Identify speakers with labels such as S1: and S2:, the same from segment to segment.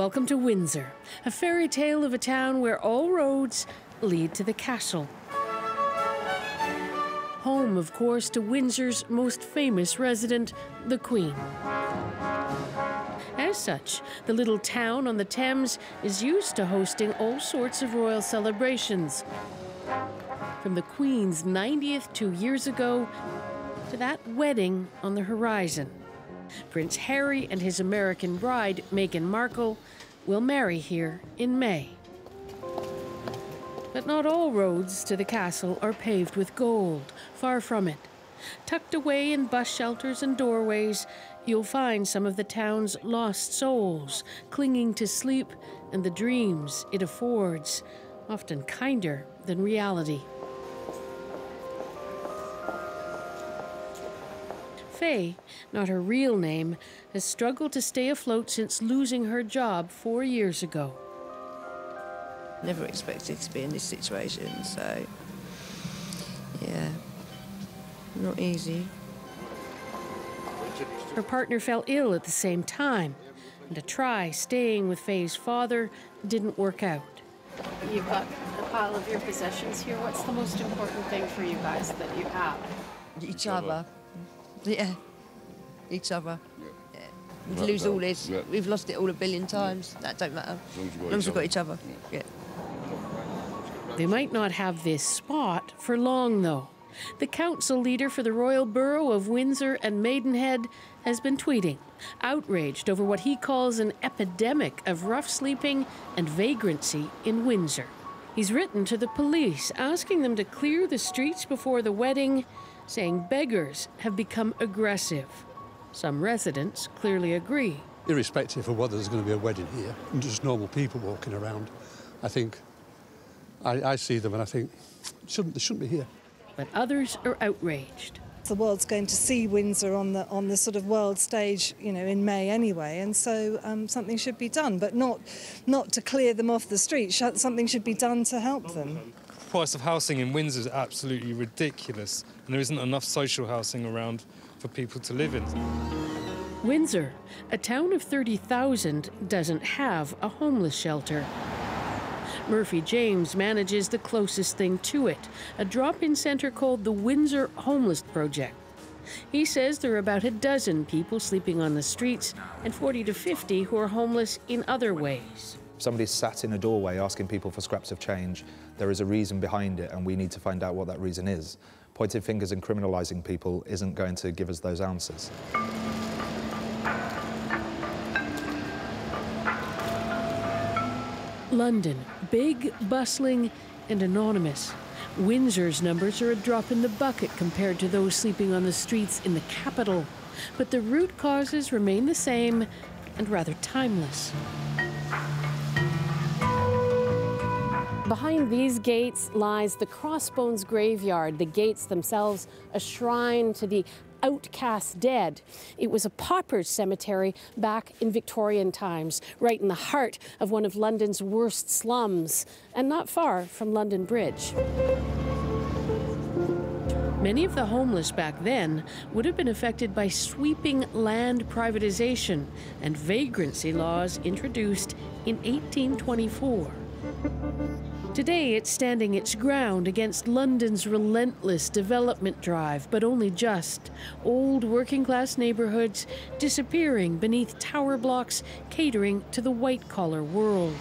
S1: Welcome to Windsor, a fairy tale of a town where all roads lead to the castle. Home, of course, to Windsor's most famous resident, the Queen. As such, the little town on the Thames is used to hosting all sorts of royal celebrations. From the Queen's 90th 2 years ago to that wedding on the horizon. Prince Harry and his American bride, Meghan Markle, will marry here in May. But not all roads to the castle are paved with gold, far from it. Tucked away in bus shelters and doorways, you'll find some of the town's lost souls, clinging to sleep and the dreams it affords, often kinder than reality. Faye, not her real name, has struggled to stay afloat since losing her job 4 years ago.
S2: Never expected to be in this situation, so yeah, not easy.
S1: Her partner fell ill at the same time, and to try staying with Faye's father didn't work out.
S3: You've got a pile of your possessions here. What's the most important thing for you guys that you have?
S2: Each other. Yeah, each other. Yeah. We lose all this. Yeah. We've lost it all a billion times. That don't matter. As long as we've got each other. Yeah.
S1: They might not have this spot for long, though. The council leader for the Royal Borough of Windsor and Maidenhead has been tweeting, outraged over what he calls an epidemic of rough sleeping and vagrancy in Windsor. He's written to the police, asking them to clear the streets before the wedding, saying beggars have become aggressive. Some residents clearly agree.
S4: Irrespective of whether there's going to be a wedding here and just normal people walking around, I think, I see them and I think, they shouldn't be here.
S1: But others are outraged.
S5: The world's going to see Windsor on the sort of world stage, you know, in May anyway, and so something should be done, but not to clear them off the street. Something should be done to help them.
S6: The price of housing in Windsor is absolutely ridiculous, and there isn't enough social housing around for people to live in.
S1: Windsor, a town of 30,000, doesn't have a homeless shelter. Murphy James manages the closest thing to it, a drop-in centre called the Windsor Homeless Project. He says there are about a dozen people sleeping on the streets and 40 to 50 who are homeless in other ways.
S7: Somebody's sat in a doorway asking people for scraps of change. There is a reason behind it, and we need to find out what that reason is. Pointing fingers and criminalising people isn't going to give us those answers.
S1: London, big, bustling, and anonymous. Windsor's numbers are a drop in the bucket compared to those sleeping on the streets in the capital. But the root causes remain the same and rather timeless.
S3: Behind these gates lies the Crossbones graveyard, the gates themselves a shrine to the outcast dead. It was a pauper's cemetery back in Victorian times, right in the heart of one of London's worst slums, and not far from London Bridge.
S1: Many of the homeless back then would have been affected by sweeping land privatization and vagrancy laws introduced in 1824. Today, it's standing its ground against London's relentless development drive, but only just. Old working-class neighbourhoods disappearing beneath tower blocks catering to the white-collar world.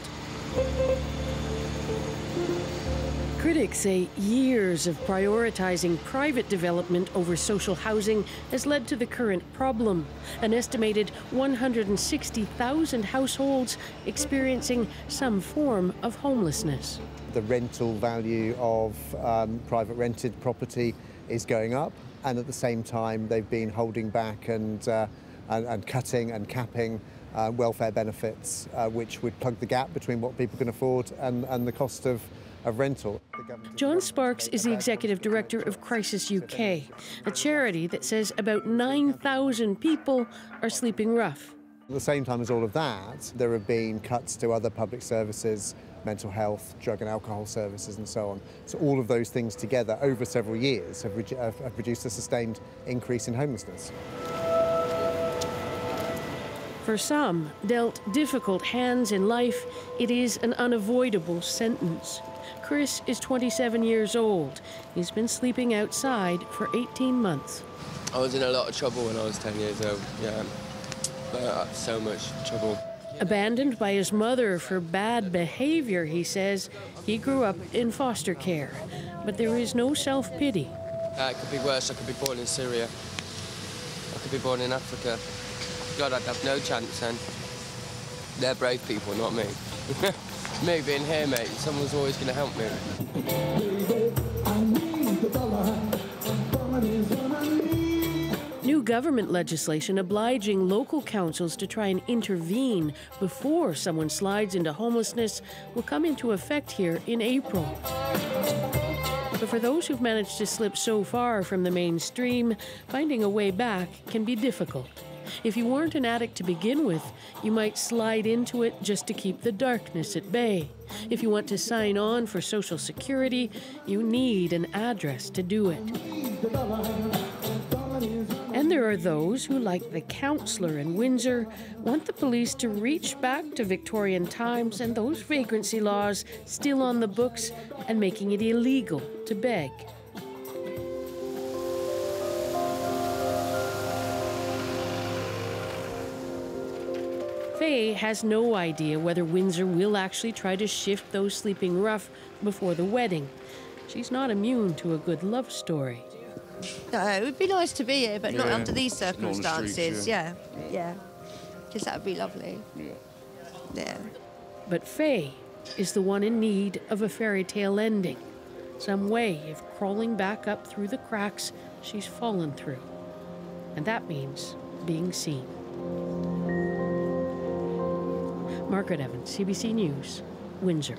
S1: Critics say years of prioritising private development over social housing has led to the current problem. An estimated 160,000 households experiencing some form of homelessness.
S8: The rental value of private rented property is going up, and at the same time they've been holding back and cutting and capping welfare benefits, which would plug the gap between what people can afford and the cost of rental.
S1: John Sparks is the executive director of Crisis UK, a charity that says about 9,000 people are sleeping rough.
S8: At the same time as all of that, there have been cuts to other public services, mental health, drug and alcohol services and so on. So all of those things together over several years have produced a sustained increase in homelessness.
S1: For some, dealt difficult hands in life, it is an unavoidable sentence. Chris is 27 years old. He's been sleeping outside for 18 months.
S9: I was in a lot of trouble when I was 10 years old, yeah. So much trouble.
S1: Abandoned by his mother for bad behavior, he says, he grew up in foster care. But there is no self-pity.
S9: It could be worse. I could be born in Syria. I could be born in Africa. God, I'd have no chance then. They're brave people, not me. Me being here, mate, someone's always going to help me.
S1: New government legislation obliging local councils to try and intervene before someone slides into homelessness will come into effect here in April. But for those who've managed to slip so far from the mainstream, finding a way back can be difficult. If you weren't an addict to begin with, you might slide into it just to keep the darkness at bay. If you want to sign on for Social Security, you need an address to do it. And there are those who, like the counsellor in Windsor, want the police to reach back to Victorian times and those vagrancy laws still on the books and making it illegal to beg. Faye has no idea whether Windsor will actually try to shift those sleeping rough before the wedding. She's not immune to a good love story.
S2: No, it would be nice to be here, but not under these
S10: Not on the
S2: circumstances.
S10: streets,
S2: Yeah. Because that would be lovely. Yeah.
S1: But Faye is the one in need of a fairy tale ending, some way of crawling back up through the cracks she's fallen through. And that means being seen. Margaret Evans, CBC News, Windsor.